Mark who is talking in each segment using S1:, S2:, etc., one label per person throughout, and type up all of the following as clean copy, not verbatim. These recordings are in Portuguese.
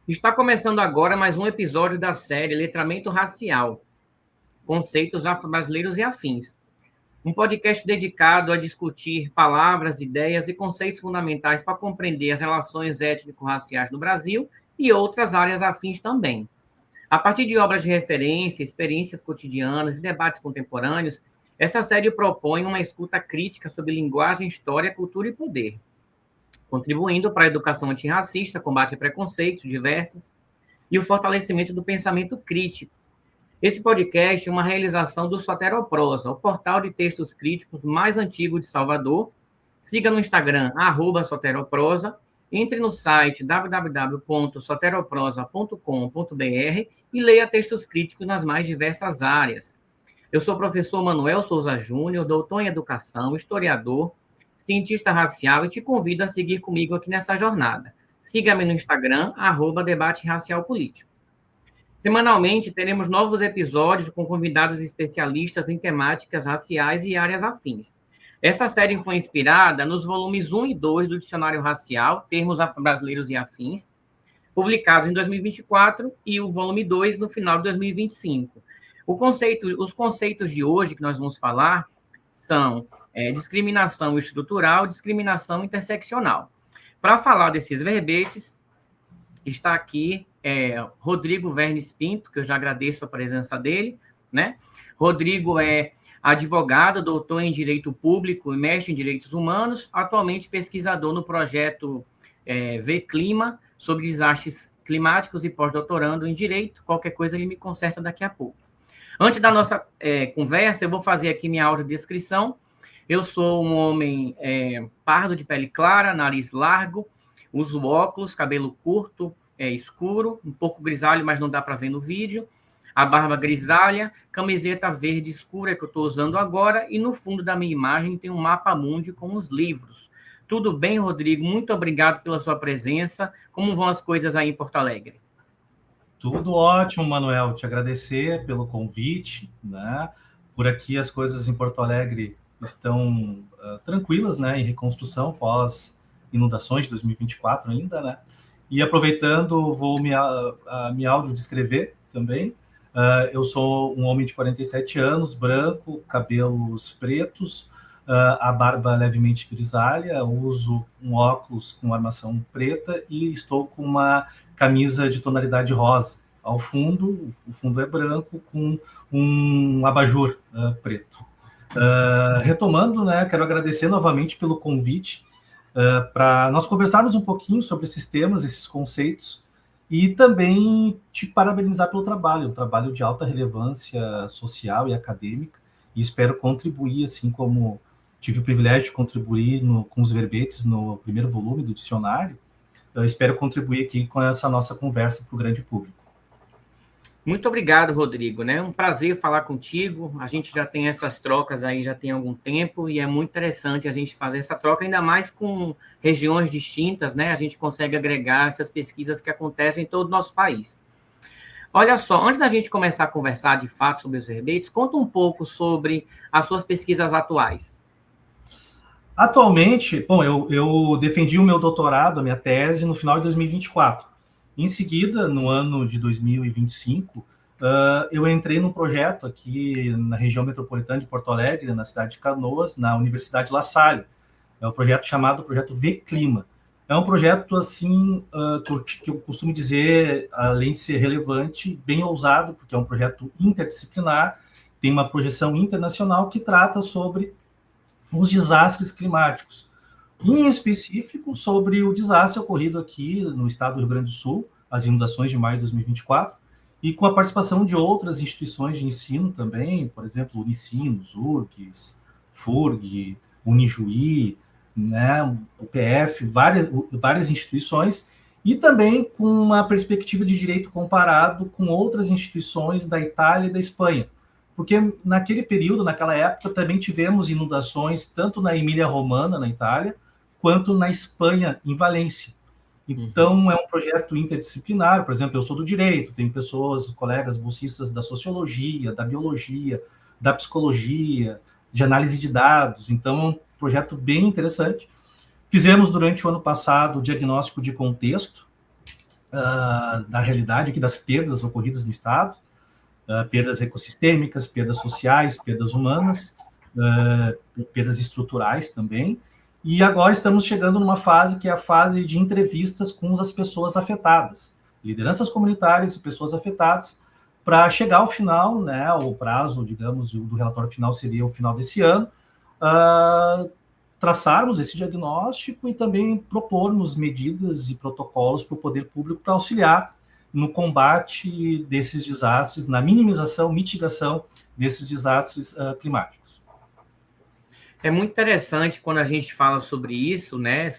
S1: Está começando agora mais um episódio da série Letramento Racial, Conceitos Afro-Brasileiros e Afins. Um podcast dedicado a discutir palavras, ideias e conceitos fundamentais para compreender as relações étnico-raciais no Brasil e outras áreas afins também. A partir de obras de referência, experiências cotidianas e debates contemporâneos, essa série propõe uma escuta crítica sobre linguagem, história, cultura e poder, contribuindo para a educação antirracista, combate a preconceitos diversos e o fortalecimento do pensamento crítico. Esse podcast é uma realização do Soteroprosa, o portal de textos críticos mais antigo de Salvador. Siga no Instagram, @soteroprosa, entre no site www.soteroprosa.com.br e leia textos críticos nas mais diversas áreas. Eu sou o professor Manuel Souza Júnior, doutor em educação, historiador, cientista racial e te convido a seguir comigo aqui nessa jornada. Siga-me no Instagram, @debate racial político. Semanalmente, teremos novos episódios com convidados especialistas em temáticas raciais e áreas afins. Essa série foi inspirada nos volumes 1 e 2 do Dicionário Racial, Termos Afro-Brasileiros e Afins, publicados em 2024, e o volume 2 no final de 2025. Os conceitos de hoje que nós vamos falar são discriminação estrutural, discriminação interseccional. Para falar desses verbetes, está aqui Rodrigo Vernes Pinto, que eu já agradeço a presença dele, né? Rodrigo é advogado, doutor em Direito Público e mestre em Direitos Humanos, atualmente pesquisador no projeto V-Clima, sobre desastres climáticos e pós-doutorando em Direito. Qualquer coisa ele me conserta daqui a pouco. Antes da nossa conversa, eu vou fazer aqui minha audiodescrição. Eu sou um homem pardo de pele clara, nariz largo, uso óculos, cabelo curto, escuro, um pouco grisalho, mas não dá para ver no vídeo. A barba grisalha, camiseta verde escura que eu estou usando agora, e no fundo da minha imagem tem um mapa mundi com os livros. Tudo bem, Rodrigo? Muito obrigado pela sua presença. Como vão as coisas aí em Porto Alegre?
S2: Tudo ótimo, Manuel. Te agradecer pelo convite, né? Por aqui as coisas em Porto Alegre estão tranquilas, né? Em reconstrução pós inundações de 2024 ainda, né? E aproveitando, vou me audiodescrever também. Eu sou um homem de 47 anos, branco, cabelos pretos, a barba levemente grisalha, uso um óculos com armação preta e estou com uma camisa de tonalidade rosa. Ao fundo, o fundo é branco com um abajur preto. Retomando, né, quero agradecer novamente pelo convite para nós conversarmos um pouquinho sobre esses temas, esses conceitos, e também te parabenizar pelo trabalho, um trabalho de alta relevância social e acadêmica, e espero contribuir, assim como tive o privilégio de contribuir com os verbetes no primeiro volume do dicionário. Eu espero contribuir aqui com essa nossa conversa para o grande público.
S1: Muito obrigado, Rodrigo. É um prazer falar contigo. A gente já tem essas trocas aí já tem algum tempo e é muito interessante a gente fazer essa troca, ainda mais com regiões distintas, né? A gente consegue agregar essas pesquisas que acontecem em todo o nosso país. Olha só, antes da gente começar a conversar de fato sobre os verbetes, conta um pouco sobre as suas pesquisas atuais.
S2: Atualmente, bom, eu defendi o meu doutorado, a minha tese, no final de 2024. Em seguida, no ano de 2025, eu entrei num projeto aqui na região metropolitana de Porto Alegre, na cidade de Canoas, na Universidade La Salle. É um projeto chamado Projeto V-Clima. É um projeto, assim, que eu costumo dizer, além de ser relevante, bem ousado, porque é um projeto interdisciplinar, tem uma projeção internacional que trata sobre os desastres climáticos, em específico sobre o desastre ocorrido aqui no estado do Rio Grande do Sul, as inundações de maio de 2024, e com a participação de outras instituições de ensino também, por exemplo, Unicinos, URGS, FURG, Unijuí, né, o PF, várias instituições, e também com uma perspectiva de direito comparado com outras instituições da Itália e da Espanha. Porque naquele período, naquela época, também tivemos inundações tanto na Emília-Romana, na Itália, quanto na Espanha, em Valência. Então, é um projeto interdisciplinar. Por exemplo, eu sou do direito, tenho pessoas, colegas bolsistas da sociologia, da biologia, da psicologia, de análise de dados. Então, é um projeto bem interessante. Fizemos, durante o ano passado, o diagnóstico de contexto, da realidade aqui das perdas ocorridas no Estado, perdas ecossistêmicas, perdas sociais, perdas humanas, perdas estruturais também. E agora estamos chegando numa fase que é a fase de entrevistas com as pessoas afetadas, lideranças comunitárias e pessoas afetadas, para chegar ao final, né, o prazo, digamos, do relatório final seria o final desse ano, traçarmos esse diagnóstico e também propormos medidas e protocolos para o poder público para auxiliar no combate desses desastres, na minimização, mitigação desses desastres climáticos.
S1: É muito interessante quando a gente fala sobre isso, né?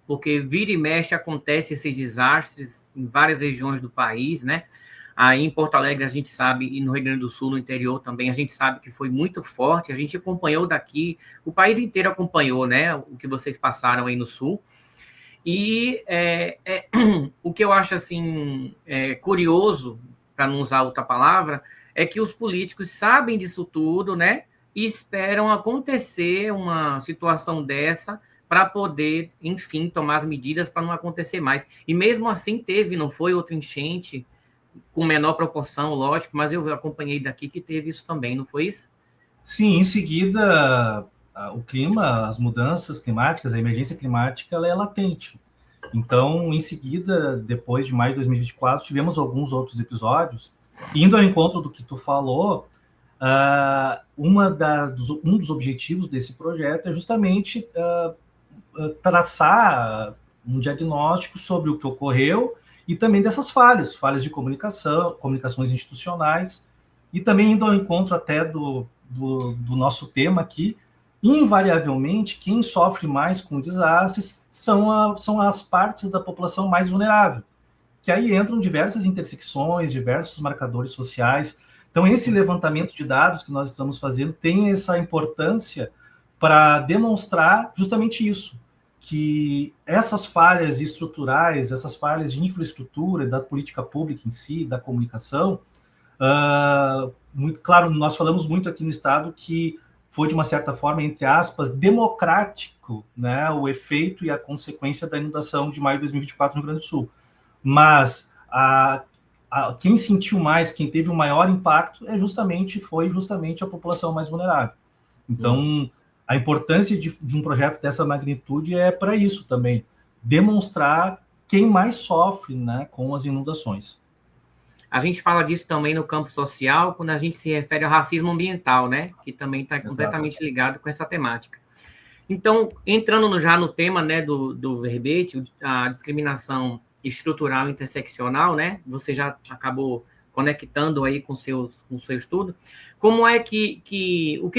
S1: Porque vira e mexe acontece esses desastres em várias regiões do país, né? Aí em Porto Alegre a gente sabe, e no Rio Grande do Sul, no interior também, a gente sabe que foi muito forte, a gente acompanhou daqui, o país inteiro acompanhou, né? O que vocês passaram aí no Sul. E o que eu acho assim curioso, para não usar outra palavra, é que os políticos sabem disso tudo, né? E esperam acontecer uma situação dessa para poder, enfim, tomar as medidas para não acontecer mais. E mesmo assim não foi outra enchente, com menor proporção, lógico, mas eu acompanhei daqui que teve isso também, não foi isso?
S2: Sim, em seguida, o clima, as mudanças climáticas, a emergência climática, ela é latente. Então, em seguida, depois de maio de 2024, tivemos alguns outros episódios. Indo ao encontro do que tu falou, um dos objetivos desse projeto é justamente traçar um diagnóstico sobre o que ocorreu e também dessas falhas de comunicação, comunicações institucionais, e também indo ao encontro até do nosso tema aqui, invariavelmente, quem sofre mais com desastres são as partes da população mais vulnerável, que aí entram diversas intersecções, diversos marcadores sociais. Então, esse levantamento de dados que nós estamos fazendo tem essa importância para demonstrar justamente isso, que essas falhas estruturais, essas falhas de infraestrutura, da política pública em si, da comunicação, muito claro, nós falamos muito aqui no Estado que foi, de uma certa forma, entre aspas, democrático, né, o efeito e a consequência da inundação de maio de 2024 no Rio Grande do Sul. Mas quem sentiu mais, quem teve o maior impacto, foi justamente a população mais vulnerável. Então, a importância de um projeto dessa magnitude é para isso também, demonstrar quem mais sofre, né, com as inundações.
S1: A gente fala disso também no campo social, quando a gente se refere ao racismo ambiental, né, que também está completamente ligado com essa temática. Então, entrando já no tema, né, do verbete, a discriminação estrutural interseccional, né, você já acabou conectando aí com o seu estudo. Como é o que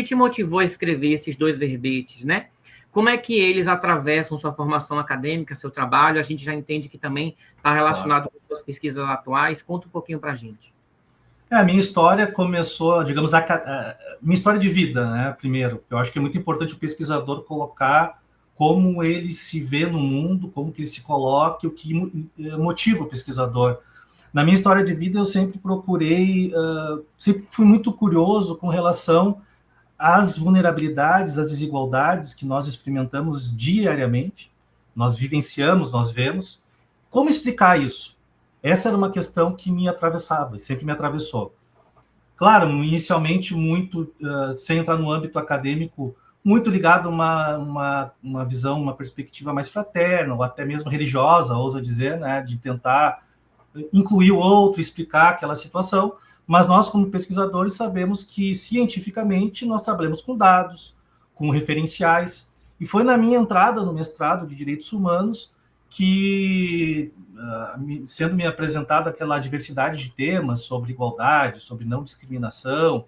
S1: te motivou a escrever esses dois verbetes, né? Como é que eles atravessam sua formação acadêmica, seu trabalho? A gente já entende que também está relacionado com suas pesquisas atuais. Conta um pouquinho para a gente.
S2: A minha história começou, digamos, minha história de vida, né? Primeiro, eu acho que é muito importante o pesquisador colocar como ele se vê no mundo, como que ele se coloca, o que motiva o pesquisador. Na minha história de vida, eu sempre sempre fui muito curioso com relação às vulnerabilidades, às desigualdades que nós experimentamos diariamente, nós vivenciamos, nós vemos. Como explicar isso? Essa era uma questão que me atravessava, e sempre me atravessou. Claro, inicialmente muito, sem entrar no âmbito acadêmico, muito ligado a uma visão, uma perspectiva mais fraterna, ou até mesmo religiosa, ouso dizer, né, de tentar incluir o outro, explicar aquela situação, mas nós, como pesquisadores, sabemos que, cientificamente, nós trabalhamos com dados, com referenciais, e foi na minha entrada no mestrado de Direitos Humanos que, sendo me apresentada aquela diversidade de temas sobre igualdade, sobre não discriminação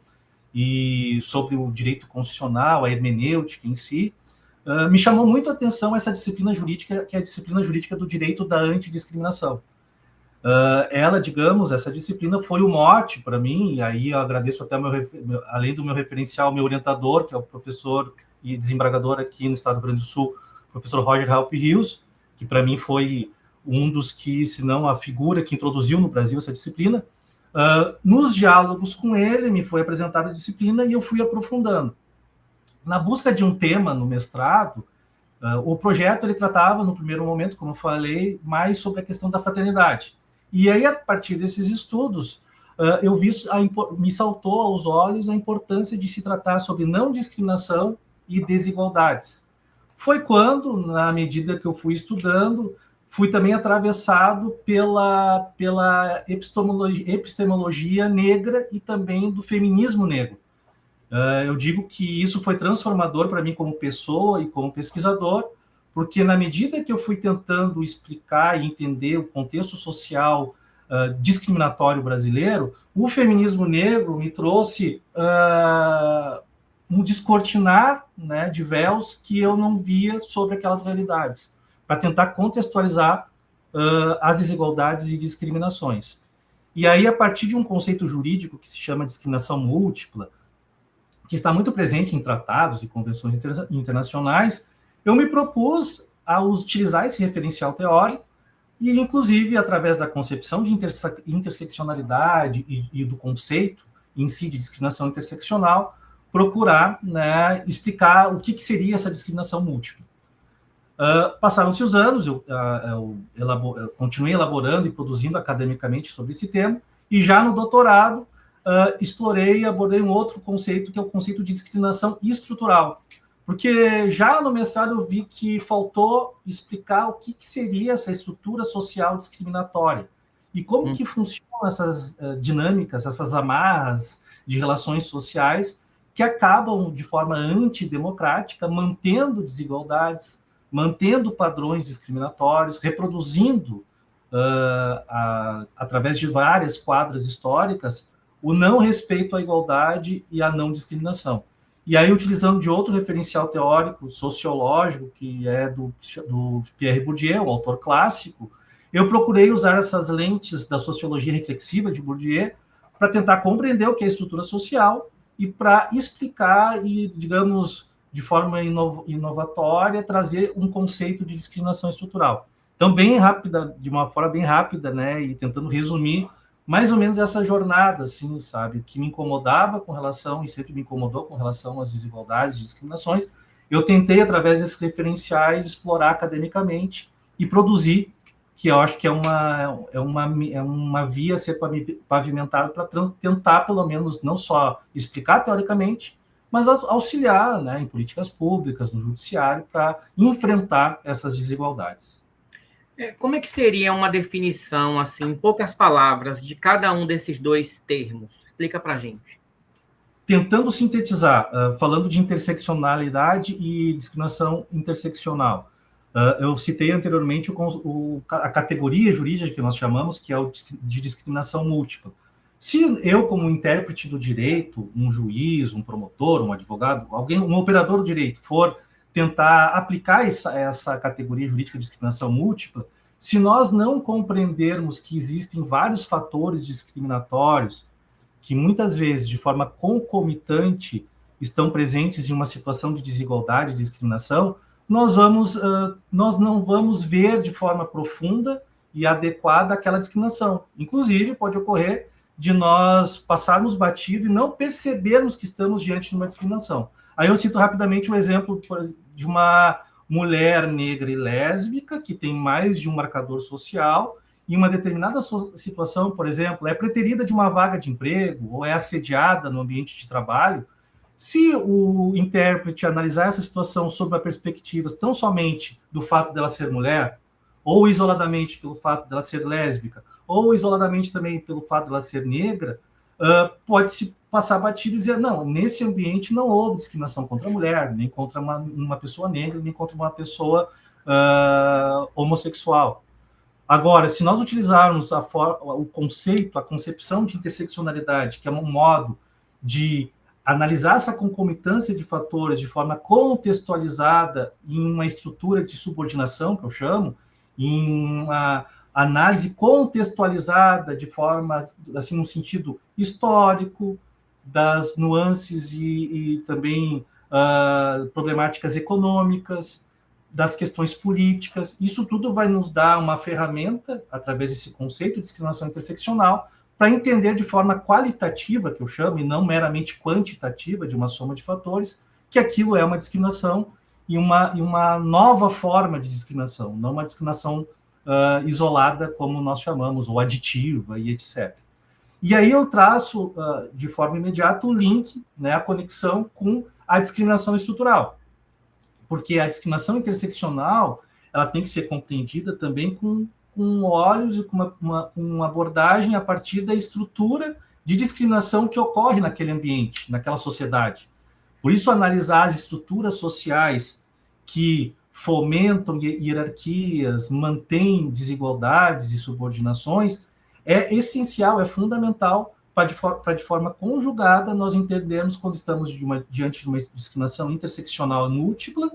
S2: e sobre o direito constitucional, a hermenêutica em si, me chamou muito a atenção essa disciplina jurídica, que é a disciplina jurídica do direito da antidiscriminação. Essa disciplina foi o mote para mim, e aí eu agradeço até, além do meu referencial, meu orientador, que é o professor e desembargador aqui no Estado do Rio Grande do Sul, o professor Roger Halpe Rios, que para mim foi um dos que, se não a figura que introduziu no Brasil essa disciplina. Nos diálogos com ele, me foi apresentada a disciplina e eu fui aprofundando. Na busca de um tema no mestrado, o projeto ele tratava, no primeiro momento, como eu falei, mais sobre a questão da fraternidade. E aí, a partir desses estudos, eu vi, me saltou aos olhos a importância de se tratar sobre não discriminação e desigualdades. Foi quando, na medida que eu fui estudando, fui também atravessado pela epistemologia negra e também do feminismo negro. Eu digo que isso foi transformador para mim como pessoa e como pesquisador, porque na medida que eu fui tentando explicar e entender o contexto social discriminatório brasileiro, o feminismo negro me trouxe um descortinar, né, de véus que eu não via sobre aquelas realidades, para tentar contextualizar as desigualdades e discriminações. E aí, a partir de um conceito jurídico que se chama discriminação múltipla, que está muito presente em tratados e convenções internacionais, eu me propus a utilizar esse referencial teórico e, inclusive, através da concepção de interseccionalidade e do conceito em si de discriminação interseccional, procurar, né, explicar o que seria essa discriminação múltipla. Passaram-se os anos, eu continuei elaborando e produzindo academicamente sobre esse tema, e já no doutorado explorei e abordei um outro conceito, que é o conceito de discriminação estrutural. Porque já no mestrado eu vi que faltou explicar o que seria essa estrutura social discriminatória e como que funcionam essas dinâmicas, essas amarras de relações sociais que acabam de forma antidemocrática mantendo desigualdades, mantendo padrões discriminatórios, reproduzindo, através de várias quadras históricas, o não respeito à igualdade e à não discriminação. E aí, utilizando de outro referencial teórico, sociológico, que é do Pierre Bourdieu, o autor clássico, eu procurei usar essas lentes da sociologia reflexiva de Bourdieu para tentar compreender o que é a estrutura social e para explicar e, digamos, de forma inovatória, trazer um conceito de discriminação estrutural. Então, bem rápida, de uma forma bem rápida, né, e tentando resumir mais ou menos essa jornada, assim, sabe, que me incomodava com relação, e sempre me incomodou com relação às desigualdades e discriminações, eu tentei, através desses referenciais, explorar academicamente e produzir, que eu acho que é uma via a ser pavimentada para tentar, pelo menos, não só explicar teoricamente, mas auxiliar, né, em políticas públicas, no judiciário, para enfrentar essas desigualdades.
S1: Como é que seria uma definição, assim, em poucas palavras, de cada um desses dois termos? Explica para a gente.
S2: Tentando sintetizar, falando de interseccionalidade e discriminação interseccional, eu citei anteriormente a categoria jurídica que nós chamamos, que é o de discriminação múltipla. Se eu, como intérprete do direito, um juiz, um promotor, um advogado, um operador do direito, for tentar aplicar essa categoria jurídica de discriminação múltipla, se nós não compreendermos que existem vários fatores discriminatórios que muitas vezes, de forma concomitante, estão presentes em uma situação de desigualdade e discriminação, nós não vamos ver de forma profunda e adequada aquela discriminação. Inclusive, pode ocorrer de nós passarmos batido e não percebermos que estamos diante de uma discriminação. Aí eu cito rapidamente o exemplo de uma mulher negra e lésbica que tem mais de um marcador social e em uma determinada situação, por exemplo, é preterida de uma vaga de emprego ou é assediada no ambiente de trabalho. Se o intérprete analisar essa situação sob a perspectiva tão somente do fato dela ser mulher, ou isoladamente pelo fato dela ser lésbica, ou isoladamente também pelo fato dela ser negra, pode-se passar batido e dizer, não, nesse ambiente não houve discriminação contra a mulher, nem contra uma pessoa negra, nem contra uma pessoa homossexual. Agora, se nós utilizarmos o conceito, a concepção de interseccionalidade, que é um modo de analisar essa concomitância de fatores de forma contextualizada em uma estrutura de subordinação, que eu chamo, em uma análise contextualizada de forma, assim, no sentido histórico, das nuances e também problemáticas econômicas, das questões políticas. Isso tudo vai nos dar uma ferramenta, através desse conceito de discriminação interseccional, para entender de forma qualitativa, que eu chamo, e não meramente quantitativa, de uma soma de fatores, que aquilo é uma discriminação e uma nova forma de discriminação, não uma discriminação isolada, como nós chamamos, ou aditiva e etc. E aí eu traço, de forma imediata, o link, né, a conexão com a discriminação estrutural. Porque a discriminação interseccional ela tem que ser compreendida também com olhos e com uma abordagem a partir da estrutura de discriminação que ocorre naquele ambiente, naquela sociedade. Por isso, analisar as estruturas sociais que fomentam hierarquias, mantêm desigualdades e subordinações, é essencial, é fundamental para de forma conjugada nós entendermos quando estamos diante de uma discriminação interseccional múltipla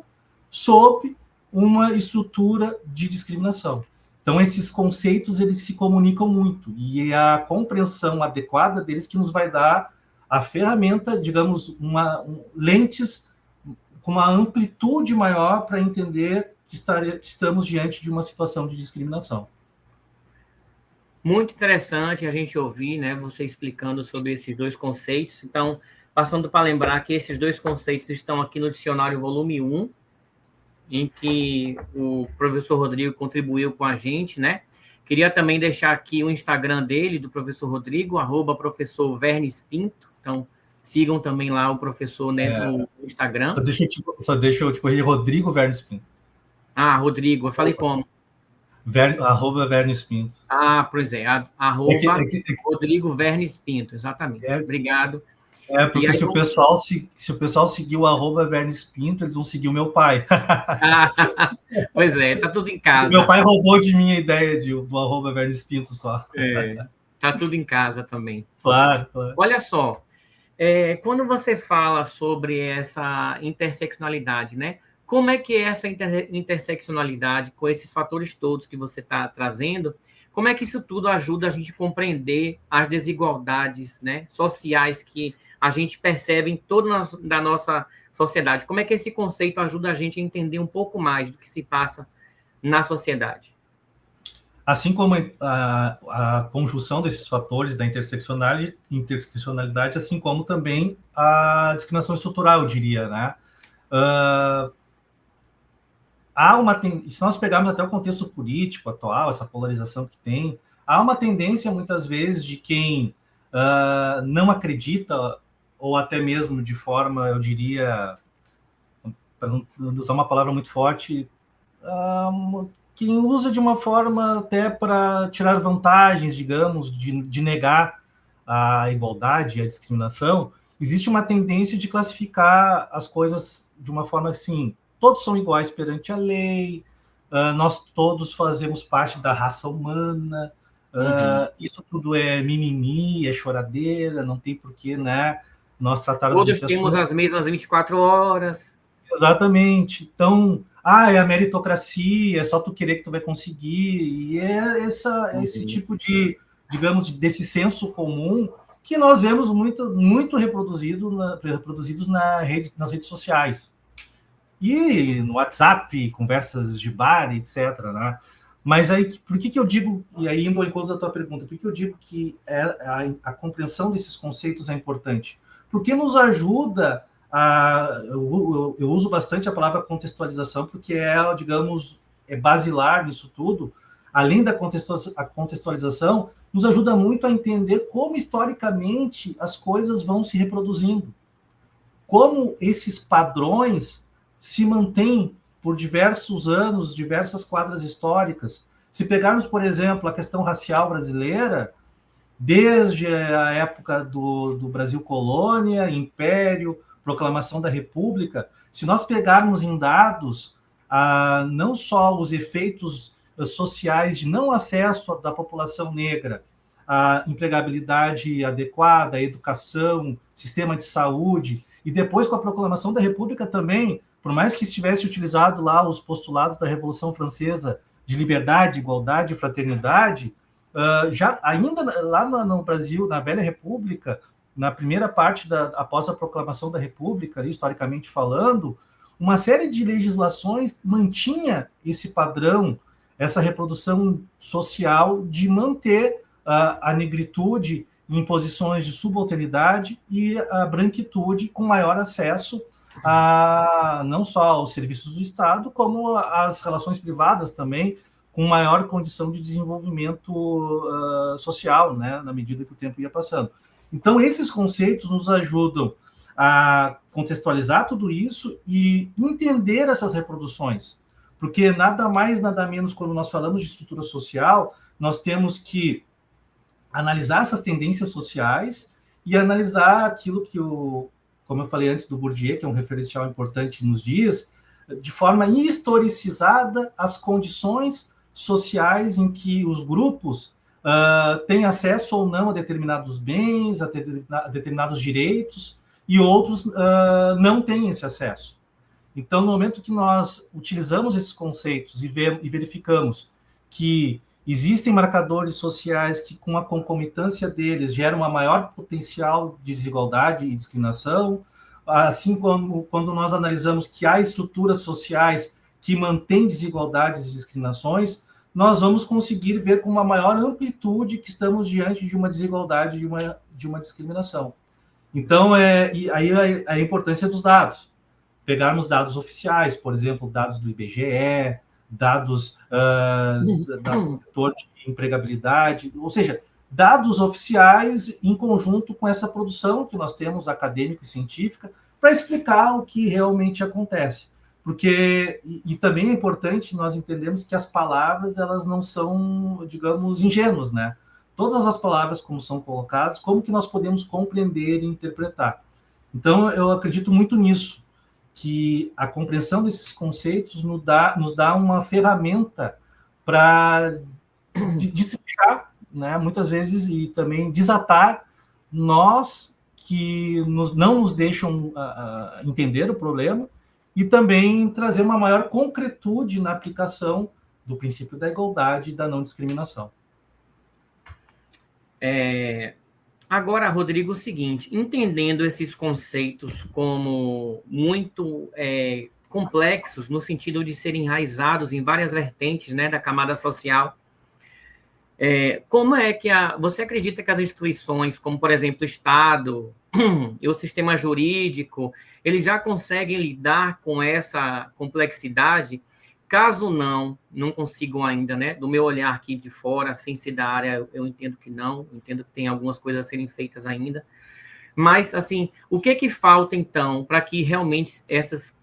S2: sob uma estrutura de discriminação. Então, esses conceitos, eles se comunicam muito, e é a compreensão adequada deles que nos vai dar a ferramenta, digamos, lentes com uma amplitude maior para entender que estamos diante de uma situação de discriminação.
S1: Muito interessante a gente ouvir, né, você explicando sobre esses dois conceitos. Então, passando para lembrar que esses dois conceitos estão aqui no dicionário volume 1, em que o professor Rodrigo contribuiu com a gente, né? Queria também deixar aqui o Instagram dele, do professor Rodrigo, @professor Vernes Pinto. Então, sigam também lá o professor, né, no Instagram.
S2: Só deixa eu te corrigir, Rodrigo Vernes Pinto.
S1: Ah, Rodrigo, eu falei como?
S2: Vernes Pinto.
S1: Ah, pois é, Rodrigo Vernes Pinto, exatamente. Obrigado.
S2: Porque se o pessoal seguir o @Vernes Pinto, eles vão seguir o meu pai.
S1: Pois é, tá tudo em casa.
S2: Meu pai roubou de mim a ideia do @Vernes Pinto só.
S1: Tá tudo em casa também.
S2: Claro.
S1: Olha só, quando você fala sobre essa interseccionalidade, né? Como é que é essa interseccionalidade com esses fatores todos que você está trazendo? Como é que isso tudo ajuda a gente a compreender as desigualdades, né, sociais que a gente percebe em toda a nossa sociedade? Como é que esse conceito ajuda a gente a entender um pouco mais do que se passa na sociedade?
S2: Assim como a conjunção desses fatores da interseccionalidade, assim como também a discriminação estrutural, eu diria, né? Se nós pegarmos até o contexto político atual, essa polarização que tem, há uma tendência, muitas vezes, de quem não acredita, ou até mesmo de forma, eu diria, para não usar uma palavra muito forte, quem usa de uma forma até para tirar vantagens, digamos, de negar a igualdade e a discriminação, existe uma tendência de classificar as coisas de uma forma assim: todos são iguais perante a lei, nós todos fazemos parte da raça humana, isso tudo é mimimi, é choradeira, não tem porquê, né, nós tratarmos
S1: todos temos as mesmas 24 horas.
S2: Exatamente. Então, é a meritocracia, é só tu querer que tu vai conseguir, e esse tipo de, digamos, desse senso comum que nós vemos muito reproduzidos nas redes sociais. E no WhatsApp, conversas de bar, etc. Né? Mas aí, por que eu digo, e aí indo ao encontro da tua pergunta, por que eu digo que a compreensão desses conceitos é importante? Porque nos ajuda eu uso bastante a palavra contextualização, porque digamos, é basilar nisso tudo. Além da contextualização, nos ajuda muito a entender como, historicamente, as coisas vão se reproduzindo. Como esses padrões se mantêm por diversos anos, diversas quadras históricas. Se pegarmos, por exemplo, a questão racial brasileira, desde a época do Brasil colônia, império, proclamação da República, se nós pegarmos em dados não só os efeitos sociais de não acesso da população negra à empregabilidade adequada, à educação, sistema de saúde, e depois com a proclamação da República também, por mais que estivesse utilizado lá os postulados da Revolução Francesa de liberdade, igualdade e fraternidade, já ainda lá no Brasil, na Velha República, na primeira parte após a proclamação da República, historicamente falando, uma série de legislações mantinha esse padrão, essa reprodução social de manter a negritude em posições de subalternidade e a branquitude com maior acesso não só aos serviços do Estado, como às relações privadas também, com maior condição de desenvolvimento social, né, na medida que o tempo ia passando. Então, esses conceitos nos ajudam a contextualizar tudo isso e entender essas reproduções, porque nada mais, nada menos, quando nós falamos de estrutura social, nós temos que analisar essas tendências sociais e analisar aquilo que como eu falei antes do Bourdieu, que é um referencial importante nos dias, de forma historicizada as condições sociais em que os grupos têm acesso ou não a determinados bens, a determinados direitos, e outros não têm esse acesso. Então, no momento que nós utilizamos esses conceitos e verificamos que existem marcadores sociais que, com a concomitância deles, geram uma maior potencial de desigualdade e discriminação, assim como quando nós analisamos que há estruturas sociais que mantêm desigualdades e discriminações, nós vamos conseguir ver com uma maior amplitude que estamos diante de uma desigualdade, de uma discriminação. Então, aí a importância dos dados. Pegarmos dados oficiais, por exemplo, dados do IBGE, dados do setor de empregabilidade, ou seja, dados oficiais em conjunto com essa produção que nós temos acadêmica e científica para explicar o que realmente acontece. Porque, e também é importante nós entendermos que as palavras, elas não são, digamos, ingênuas, né? Todas as palavras, como são colocadas, como que nós podemos compreender e interpretar. Então, eu acredito muito nisso, que a compreensão desses conceitos nos dá uma ferramenta para destrinchar, né, muitas vezes, e também desatar nós que não nos deixam entender o problema, e também trazer uma maior concretude na aplicação do princípio da igualdade e da não discriminação.
S1: Agora, Rodrigo, o seguinte, entendendo esses conceitos como muito complexos, no sentido de serem enraizados em várias vertentes, né, da camada social, como é que você acredita que as instituições, como, por exemplo, o Estado e o sistema jurídico, eles já conseguem lidar com essa complexidade? Caso não consigam ainda, né? Do meu olhar aqui de fora, sem ser da área, eu entendo que não, entendo que tem algumas coisas a serem feitas ainda. Mas, assim, o que falta, então, para que realmente esses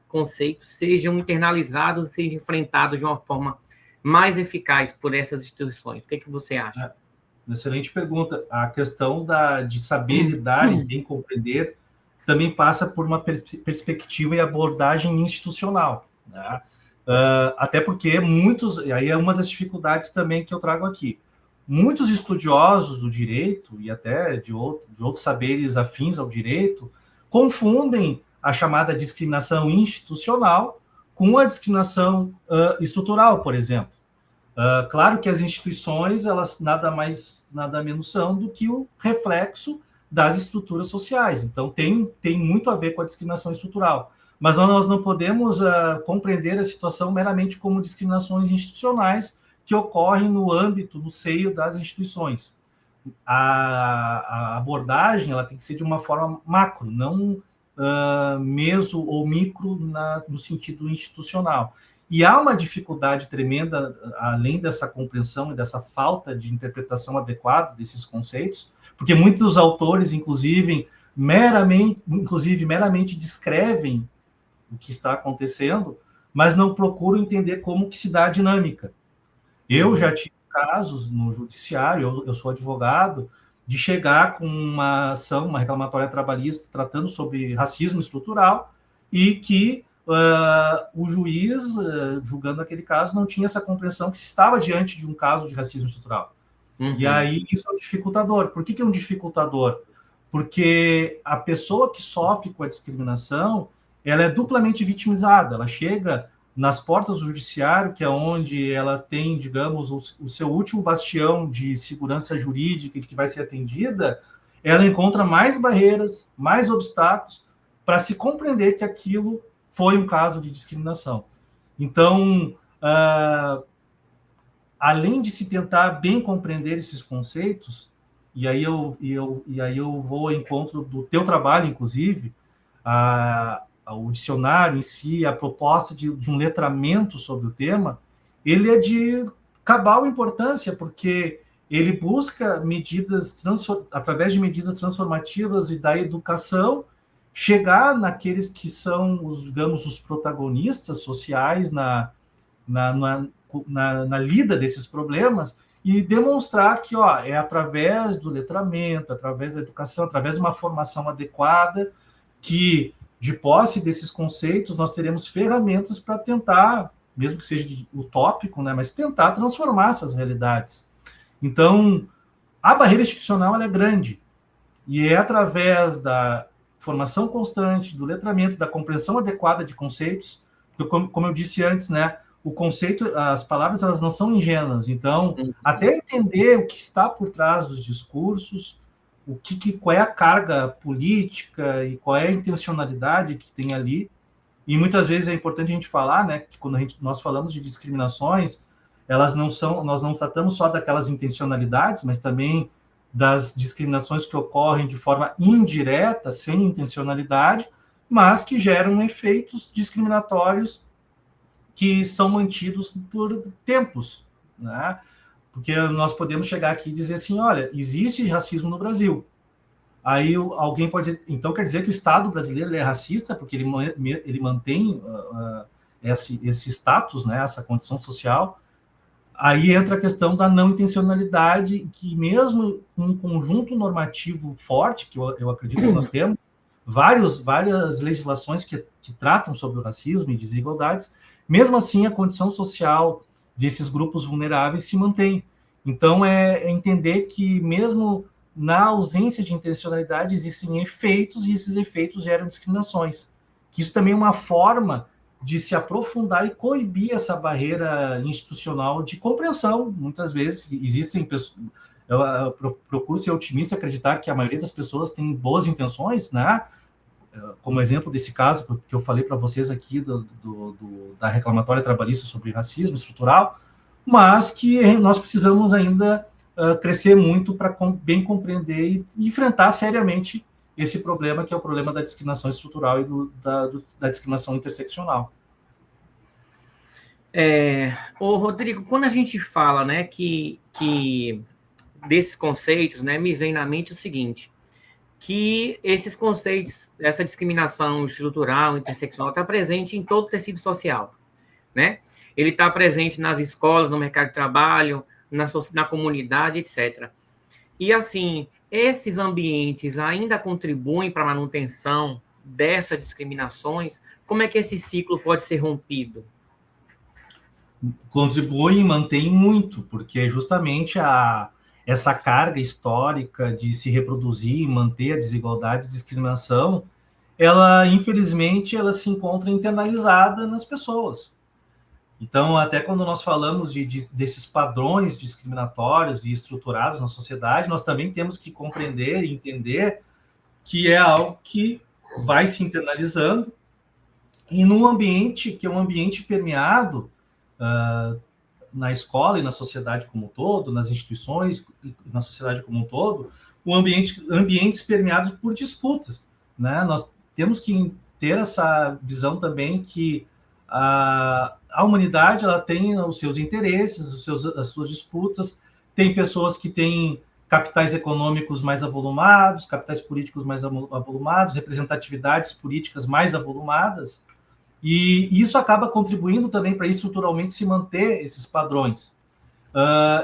S1: conceitos sejam internalizados, sejam enfrentados de uma forma mais eficaz por essas instituições? O que você acha?
S2: Excelente pergunta. A questão de saber lidar e bem compreender também passa por uma perspectiva e abordagem institucional, né? Até porque e aí é uma das dificuldades também que eu trago aqui, muitos estudiosos do direito e até de outros saberes afins ao direito confundem a chamada discriminação institucional com a discriminação estrutural, por exemplo. Claro que as instituições, elas nada menos são do que o reflexo das estruturas sociais. Então, tem muito a ver com a discriminação estrutural. Mas nós não podemos compreender a situação meramente como discriminações institucionais que ocorrem no seio das instituições. A abordagem ela tem que ser de uma forma macro, não meso ou micro no sentido institucional. E há uma dificuldade tremenda, além dessa compreensão e dessa falta de interpretação adequada desses conceitos, porque muitos autores, inclusive meramente descrevem o que está acontecendo, mas não procuram entender como que se dá a dinâmica. Eu já tive casos no judiciário, eu sou advogado, de chegar com uma ação, uma reclamatória trabalhista tratando sobre racismo estrutural e que o juiz, julgando aquele caso, não tinha essa compreensão que se estava diante de um caso de racismo estrutural. Uhum. E aí isso é um dificultador. Por que é um dificultador? Porque a pessoa que sofre com a discriminação, ela é duplamente vitimizada. Ela chega nas portas do judiciário, que é onde ela tem, digamos, o seu último bastião de segurança jurídica que vai ser atendida, ela encontra mais barreiras, mais obstáculos para se compreender que aquilo foi um caso de discriminação. Então, além de se tentar bem compreender esses conceitos, e aí eu vou ao encontro do teu trabalho, inclusive, o dicionário em si, a proposta de um letramento sobre o tema, ele é de cabal importância, porque ele busca medidas, através de medidas transformativas e da educação, chegar naqueles que são, digamos, os protagonistas sociais na lida desses problemas e demonstrar que é através do letramento, através da educação, através de uma formação adequada, que, de posse desses conceitos, nós teremos ferramentas para tentar, mesmo que seja utópico, né, mas tentar transformar essas realidades. Então, a barreira institucional ela é grande, e é através da formação constante, do letramento, da compreensão adequada de conceitos, como eu disse antes, né, o conceito, as palavras, elas não são ingênuas. Então, até entender o que está por trás dos discursos, qual é a carga política e qual é a intencionalidade que tem ali. E muitas vezes é importante a gente falar, né, que quando nós falamos de discriminações, nós não tratamos só daquelas intencionalidades, mas também das discriminações que ocorrem de forma indireta, sem intencionalidade, mas que geram efeitos discriminatórios que são mantidos por tempos, né? Porque nós podemos chegar aqui e dizer assim, olha, existe racismo no Brasil. Aí alguém pode dizer, então quer dizer que o Estado brasileiro é racista porque ele mantém esse status, né, essa condição social. Aí entra a questão da não intencionalidade, que mesmo um conjunto normativo forte, que eu acredito que nós temos, várias legislações que tratam sobre o racismo e desigualdades, mesmo assim a condição social desses grupos vulneráveis se mantém. Então, é entender que mesmo na ausência de intencionalidade existem efeitos, e esses efeitos geram discriminações. Que isso também é uma forma de se aprofundar e coibir essa barreira institucional de compreensão. Muitas vezes existem pessoas... Eu procuro ser otimista, acreditar que a maioria das pessoas tem boas intenções, né? Como exemplo desse caso que eu falei para vocês aqui da reclamatória trabalhista sobre racismo estrutural, mas que nós precisamos ainda crescer muito para bem compreender e enfrentar seriamente esse problema, que é o problema da discriminação estrutural e da discriminação interseccional.
S1: Ô, Rodrigo, quando a gente fala, né, que desses conceitos, né, me vem na mente o seguinte, que esses conceitos, essa discriminação estrutural, interseccional, está presente em todo o tecido social, né? Ele está presente nas escolas, no mercado de trabalho, na comunidade, etc. E, assim, esses ambientes ainda contribuem para a manutenção dessas discriminações? Como é que esse ciclo pode ser rompido?
S2: Contribui e mantém muito, porque justamente essa carga histórica de se reproduzir e manter a desigualdade e discriminação, ela, infelizmente, ela se encontra internalizada nas pessoas. Então, até quando nós falamos desses padrões discriminatórios e estruturados na sociedade, nós também temos que compreender e entender que é algo que vai se internalizando, e num ambiente que é um ambiente permeado na escola e na sociedade como um todo, nas instituições e na sociedade como um todo, ambientes permeados por disputas, né? Nós temos que ter essa visão também que a humanidade ela tem os seus interesses, as suas disputas, tem pessoas que têm capitais econômicos mais avolumados, capitais políticos mais avolumados, representatividades políticas mais avolumadas, e isso acaba contribuindo também para estruturalmente se manter esses padrões.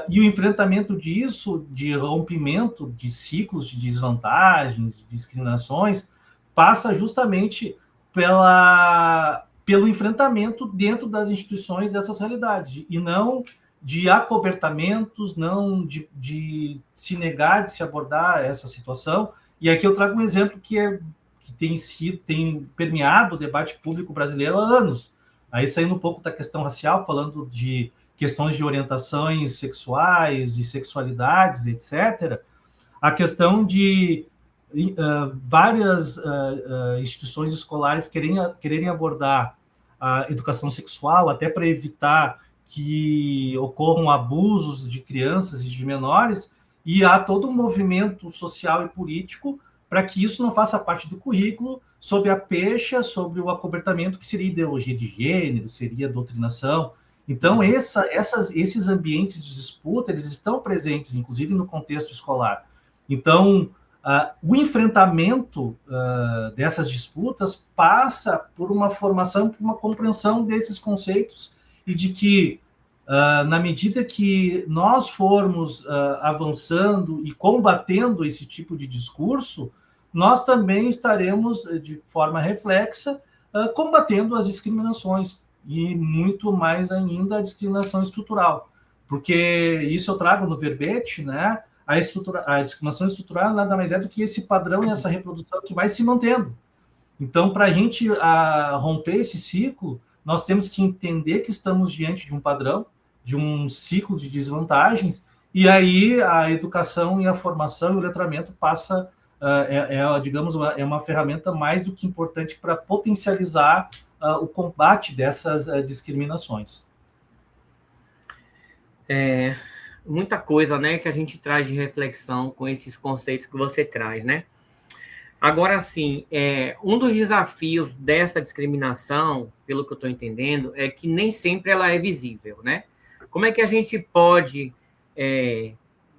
S2: E o enfrentamento disso, de rompimento de ciclos de desvantagens, de discriminações, passa justamente pelo enfrentamento dentro das instituições dessas realidades, e não de acobertamentos, não de se negar, de se abordar essa situação. E aqui eu trago um exemplo que tem permeado o debate público brasileiro há anos. Aí saindo um pouco da questão racial, falando de questões de orientações sexuais, de sexualidades, etc., a questão de várias instituições escolares quererem abordar a educação sexual, até para evitar que ocorram abusos de crianças e de menores, e há todo um movimento social e político para que isso não faça parte do currículo, sob a pecha, sobre o acobertamento, que seria ideologia de gênero, seria doutrinação. Então, esses ambientes de disputa, eles estão presentes, inclusive no contexto escolar. Então, o enfrentamento dessas disputas passa por uma formação, por uma compreensão desses conceitos e de que, na medida que nós formos avançando e combatendo esse tipo de discurso, nós também estaremos, de forma reflexa, combatendo as discriminações, e muito mais ainda a discriminação estrutural, porque isso eu trago no verbete, né? A discriminação estrutural nada mais é do que esse padrão e essa reprodução que vai se mantendo. Então, para a gente romper esse ciclo, nós temos que entender que estamos diante de um padrão, de um ciclo de desvantagens, e aí a educação e a formação e o letramento passa, digamos, é uma ferramenta mais do que importante para potencializar o combate dessas discriminações.
S1: Muita coisa, né, que a gente traz de reflexão com esses conceitos que você traz, né? Agora, sim, um dos desafios dessa discriminação, pelo que eu estou entendendo, é que nem sempre ela é visível, né? Como é que a gente pode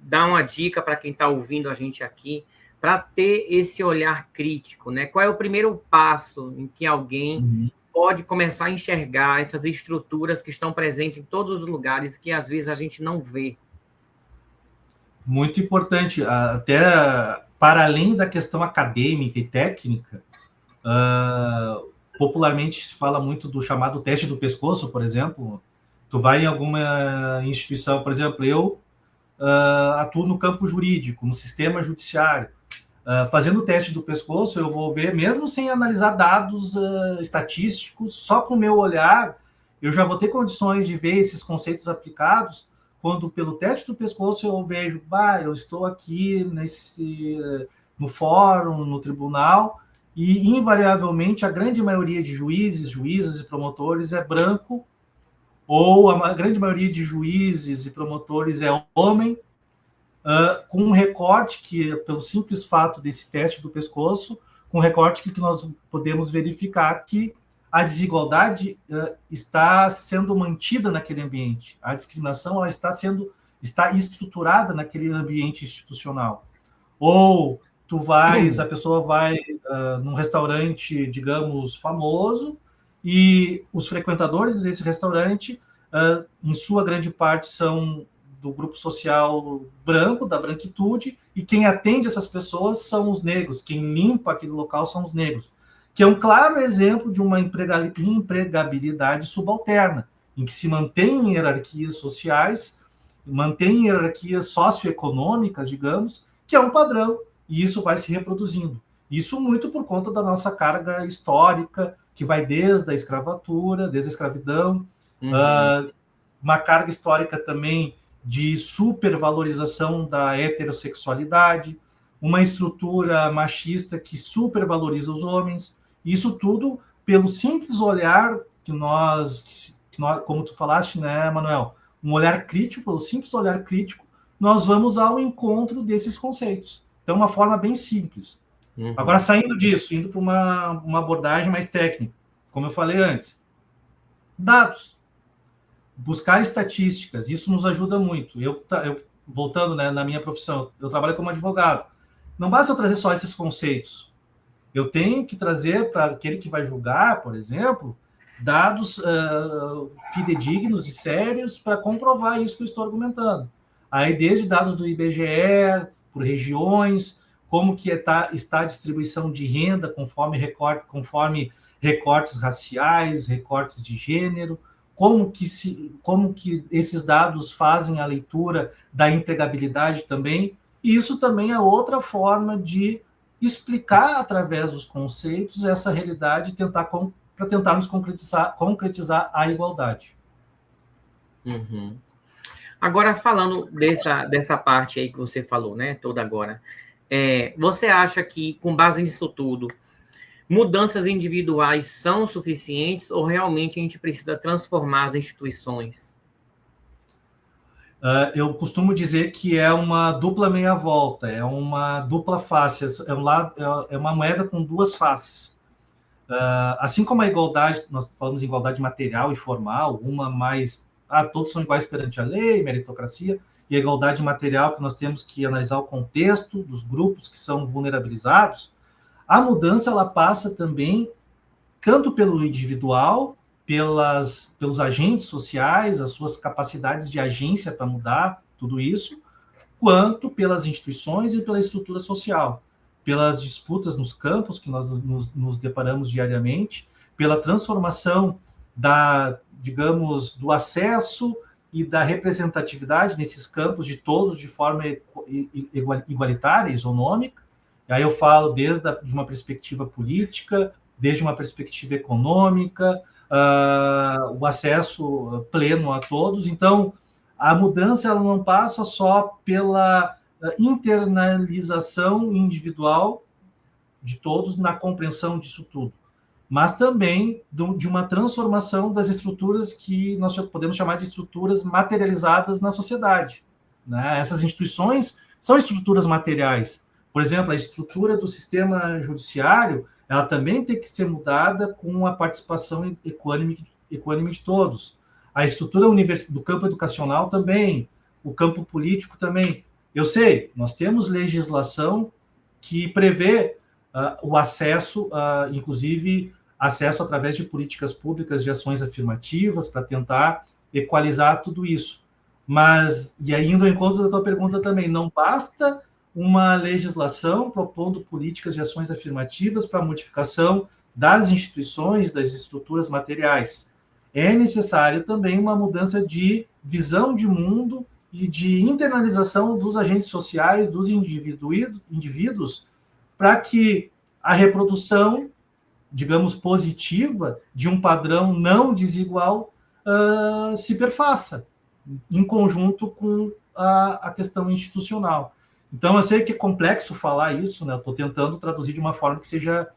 S1: dar uma dica para quem está ouvindo a gente aqui para ter esse olhar crítico, né? Qual é o primeiro passo em que alguém pode começar a enxergar essas estruturas que estão presentes em todos os lugares que às vezes a gente não vê?
S2: Muito importante, até para além da questão acadêmica e técnica, popularmente se fala muito do chamado teste do pescoço, por exemplo. Tu vai em alguma instituição, por exemplo, eu atuo no campo jurídico, no sistema judiciário. Fazendo o teste do pescoço, eu vou ver, mesmo sem analisar dados estatísticos, só com o meu olhar, eu já vou ter condições de ver esses conceitos aplicados, quando pelo teste do pescoço eu vejo, eu estou aqui no fórum, no tribunal, e invariavelmente a grande maioria de juízes, juízas e promotores é branco, ou a grande maioria de juízes e promotores é homem, com um recorte que, pelo simples fato desse teste do pescoço, com um recorte que nós podemos verificar que a desigualdade está sendo mantida naquele ambiente. A discriminação ela está estruturada naquele ambiente institucional. Ou a pessoa vai num restaurante, digamos, famoso, e os frequentadores desse restaurante, em sua grande parte, são do grupo social branco, da branquitude, e quem atende essas pessoas são os negros, quem limpa aquele local são os negros, que é um claro exemplo de uma empregabilidade subalterna, em que se mantém hierarquias sociais, mantém hierarquias socioeconômicas, digamos, que é um padrão, e isso vai se reproduzindo. Isso muito por conta da nossa carga histórica, que vai desde a escravatura, desde a escravidão, uma carga histórica também de supervalorização da heterossexualidade, uma estrutura machista que supervaloriza os homens, isso tudo pelo simples olhar que nós, como tu falaste, né, Manuel, um olhar crítico, pelo simples olhar crítico, nós vamos ao encontro desses conceitos. Então, uma forma bem simples. Agora, saindo disso, indo para uma abordagem mais técnica, como eu falei antes, dados. Buscar estatísticas, isso nos ajuda muito. Eu voltando, né, na minha profissão, eu trabalho como advogado. Não basta eu trazer só esses conceitos. Eu tenho que trazer para aquele que vai julgar, por exemplo, dados fidedignos e sérios para comprovar isso que eu estou argumentando. Aí, desde dados do IBGE, por regiões, como que está a distribuição de renda conforme recortes raciais, recortes de gênero, como que esses dados fazem a leitura da empregabilidade também, e isso também é outra forma de explicar através dos conceitos essa realidade para tentarmos concretizar a igualdade.
S1: Agora, falando dessa parte aí que você falou, né, toda agora, você acha que, com base nisso tudo, mudanças individuais são suficientes ou realmente a gente precisa transformar as instituições?
S2: Eu costumo dizer que é uma dupla meia-volta, é uma dupla face, é uma moeda com duas faces. Assim como a igualdade, nós falamos em igualdade material e formal, uma mais todos são iguais perante a lei, meritocracia, e a igualdade material, que nós temos que analisar o contexto dos grupos que são vulnerabilizados, a mudança ela passa também tanto pelo individual, pelos agentes sociais, as suas capacidades de agência para mudar tudo isso, quanto pelas instituições e pela estrutura social, pelas disputas nos campos que nós nos deparamos diariamente, pela transformação digamos, do acesso e da representatividade nesses campos de todos de forma igualitária, isonômica. E aí eu falo de uma perspectiva política, desde uma perspectiva econômica, o acesso pleno a todos. Então, a mudança ela não passa só pela internalização individual de todos na compreensão disso tudo, mas também de uma transformação das estruturas que nós podemos chamar de estruturas materializadas na sociedade, né? Essas instituições são estruturas materiais. Por exemplo, a estrutura do sistema judiciário, ela também tem que ser mudada com a participação equânime de todos. A estrutura do campo educacional também, o campo político também. Eu sei, nós temos legislação que prevê o acesso, inclusive acesso através de políticas públicas de ações afirmativas para tentar equalizar tudo isso. Mas, e aí indo ao encontro da tua pergunta também, não basta uma legislação propondo políticas de ações afirmativas para a modificação das instituições, das estruturas materiais. É necessário também uma mudança de visão de mundo e de internalização dos agentes sociais, dos indivíduos, para que a reprodução, digamos, positiva de um padrão não desigual se perfaça, em conjunto com a questão institucional. Então, eu sei que é complexo falar isso, né? Eu estou tentando traduzir de uma forma que seja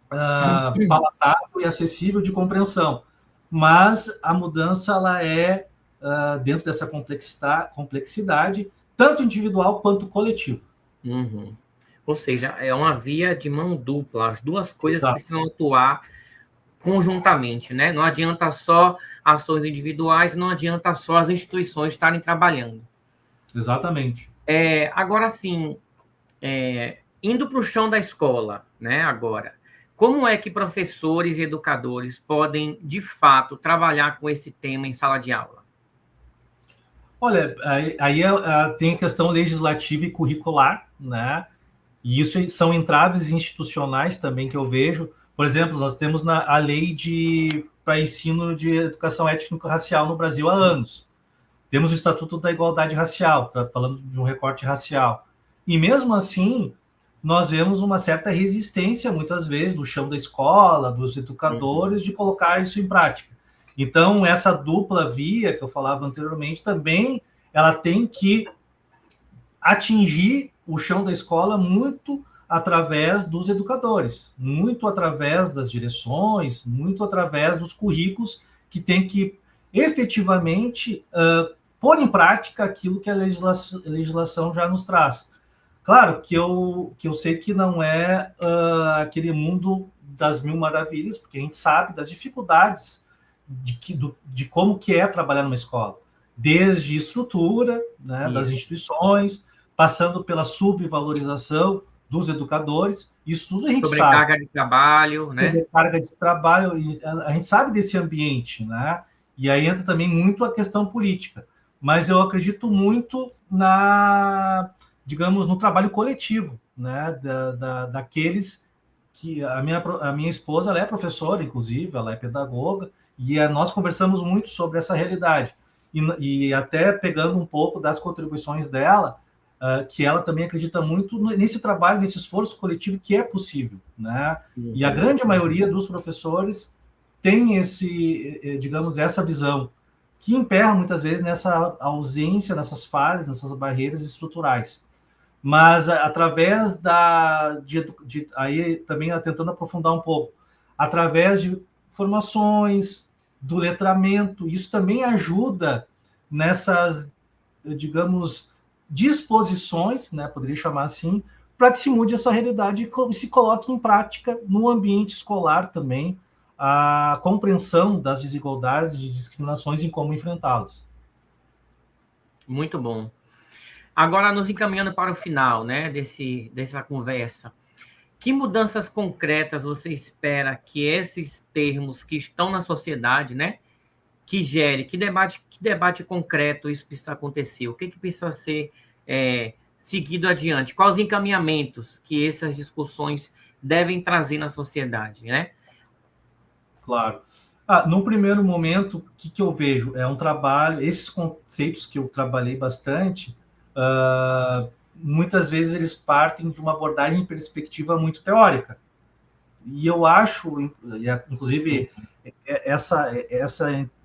S2: palatável e acessível de compreensão. Mas a mudança, ela é, dentro dessa complexidade, tanto individual quanto coletiva.
S1: Uhum. Ou seja, é uma via de mão dupla. As duas coisas precisam atuar conjuntamente, né? Não adianta só ações individuais, não adianta só as instituições estarem trabalhando.
S2: Exatamente.
S1: Agora, sim, indo para o chão da escola, né? Agora, como é que professores e educadores podem, de fato, trabalhar com esse tema em sala de aula?
S2: Olha, aí tem a questão legislativa e curricular, né? E isso são entraves institucionais também que eu vejo. Por exemplo, nós temos a lei para ensino de educação étnico-racial no Brasil há anos. Temos o Estatuto da Igualdade Racial, falando de um recorte racial. E mesmo assim, nós vemos uma certa resistência, muitas vezes, do chão da escola, dos educadores, de colocar isso em prática. Então, essa dupla via que eu falava anteriormente, também ela tem que atingir o chão da escola muito através dos educadores, muito através das direções, muito através dos currículos que tem que efetivamente pôr em prática aquilo que a legislação já nos traz. Claro que eu sei que não é aquele mundo das mil maravilhas, porque a gente sabe das dificuldades de como que é trabalhar numa escola, desde estrutura, né, das instituições, passando pela subvalorização dos educadores, isso tudo a gente sabe.
S1: Sobrecarga de trabalho, né?
S2: Sobrecarga de trabalho, a gente sabe desse ambiente, né? E aí entra também muito a questão política. Mas eu acredito muito digamos, no trabalho coletivo, né? Daqueles que... A minha esposa, ela é professora, inclusive, ela é pedagoga, e nós conversamos muito sobre essa realidade. E até pegando um pouco das contribuições dela, que ela também acredita muito nesse trabalho, nesse esforço coletivo que é possível, né? E a grande maioria dos professores tem digamos, essa visão, que emperra muitas vezes nessa ausência, nessas falhas, nessas barreiras estruturais. Mas através aí também tentando aprofundar um pouco, através de formações, do letramento, isso também ajuda nessas, digamos, disposições, né, poderia chamar assim, para que se mude essa realidade e se coloque em prática no ambiente escolar também, a compreensão das desigualdades e discriminações em como enfrentá-las.
S1: Muito bom. Agora, nos encaminhando para o final, né, dessa conversa, que mudanças concretas você espera que esses termos que estão na sociedade, né, que gere, que debate concreto isso precisa acontecer? O que precisa ser seguido adiante? Quais os encaminhamentos que essas discussões devem trazer na sociedade, né?
S2: Claro. Num primeiro momento, o que eu vejo? É um trabalho, esses conceitos que eu trabalhei bastante, muitas vezes eles partem de uma abordagem em perspectiva muito teórica. E eu acho, inclusive,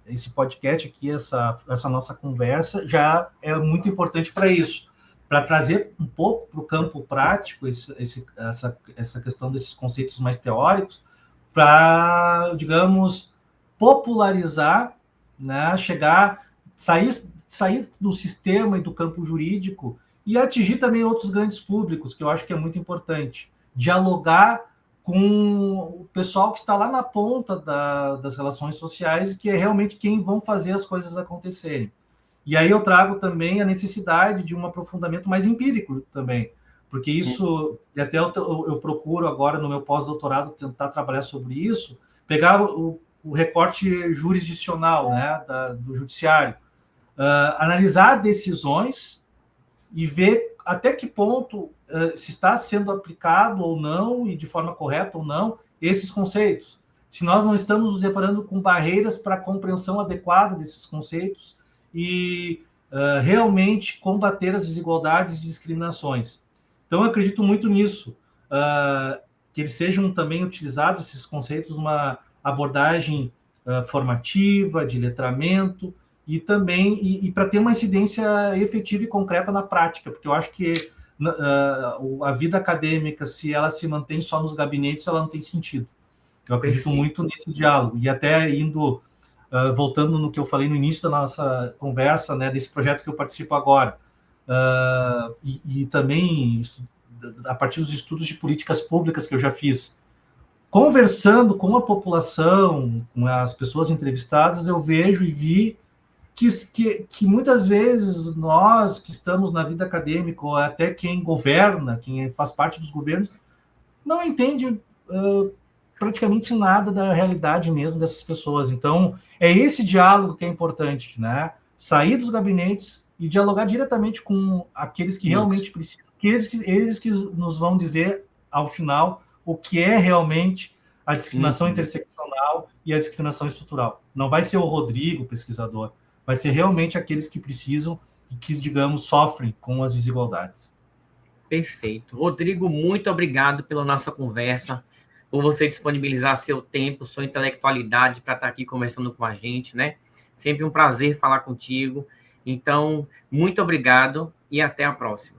S2: esse podcast aqui, essa nossa conversa, já é muito importante para isso, para trazer um pouco para o campo prático essa questão desses conceitos mais teóricos, para, digamos, popularizar, né, sair do sistema e do campo jurídico e atingir também outros grandes públicos, que eu acho que é muito importante. Dialogar com o pessoal que está lá na ponta das relações sociais e que é realmente quem vão fazer as coisas acontecerem. E aí eu trago também a necessidade de um aprofundamento mais empírico também, porque isso, e até eu procuro agora no meu pós-doutorado tentar trabalhar sobre isso, pegar o recorte jurisdicional, né, do judiciário, analisar decisões e ver até que ponto se está sendo aplicado ou não, e de forma correta ou não, esses conceitos. Se nós não estamos nos deparando com barreiras para a compreensão adequada desses conceitos e realmente combater as desigualdades e discriminações. Então, eu acredito muito nisso, que eles sejam também utilizados, esses conceitos, numa abordagem formativa, de letramento, e também e para ter uma incidência efetiva e concreta na prática, porque eu acho que a vida acadêmica, se ela se mantém só nos gabinetes, ela não tem sentido. Eu acredito muito nesse diálogo, e até indo, voltando no que eu falei no início da nossa conversa, né, desse projeto que eu participo agora, e também a partir dos estudos de políticas públicas que eu já fiz, conversando com a população, com as pessoas entrevistadas, eu vejo e vi que muitas vezes nós que estamos na vida acadêmica, ou até quem governa, quem faz parte dos governos, não entende praticamente nada da realidade mesmo dessas pessoas. Então, é esse diálogo que é importante, né? Sair dos gabinetes e dialogar diretamente com aqueles que realmente precisam, eles que nos vão dizer, ao final, o que é realmente a discriminação interseccional e a discriminação estrutural. Não vai ser o Rodrigo, pesquisador, vai ser realmente aqueles que precisam e que, digamos, sofrem com as desigualdades.
S1: Perfeito. Rodrigo, muito obrigado pela nossa conversa, por você disponibilizar seu tempo, sua intelectualidade para estar aqui conversando com a gente, né? Sempre um prazer falar contigo. Então, muito obrigado e até a próxima.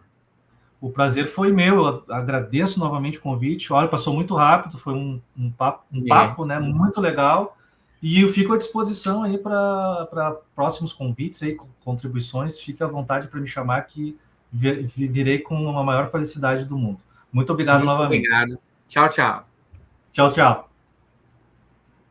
S2: O prazer foi meu, eu agradeço novamente o convite. Olha, passou muito rápido, foi um papo, né, muito legal. E eu fico à disposição aí para próximos convites, aí, contribuições. Fique à vontade para me chamar, que virei com a maior felicidade do mundo. Muito obrigado novamente.
S1: Obrigado. Tchau, tchau.
S2: Tchau, tchau.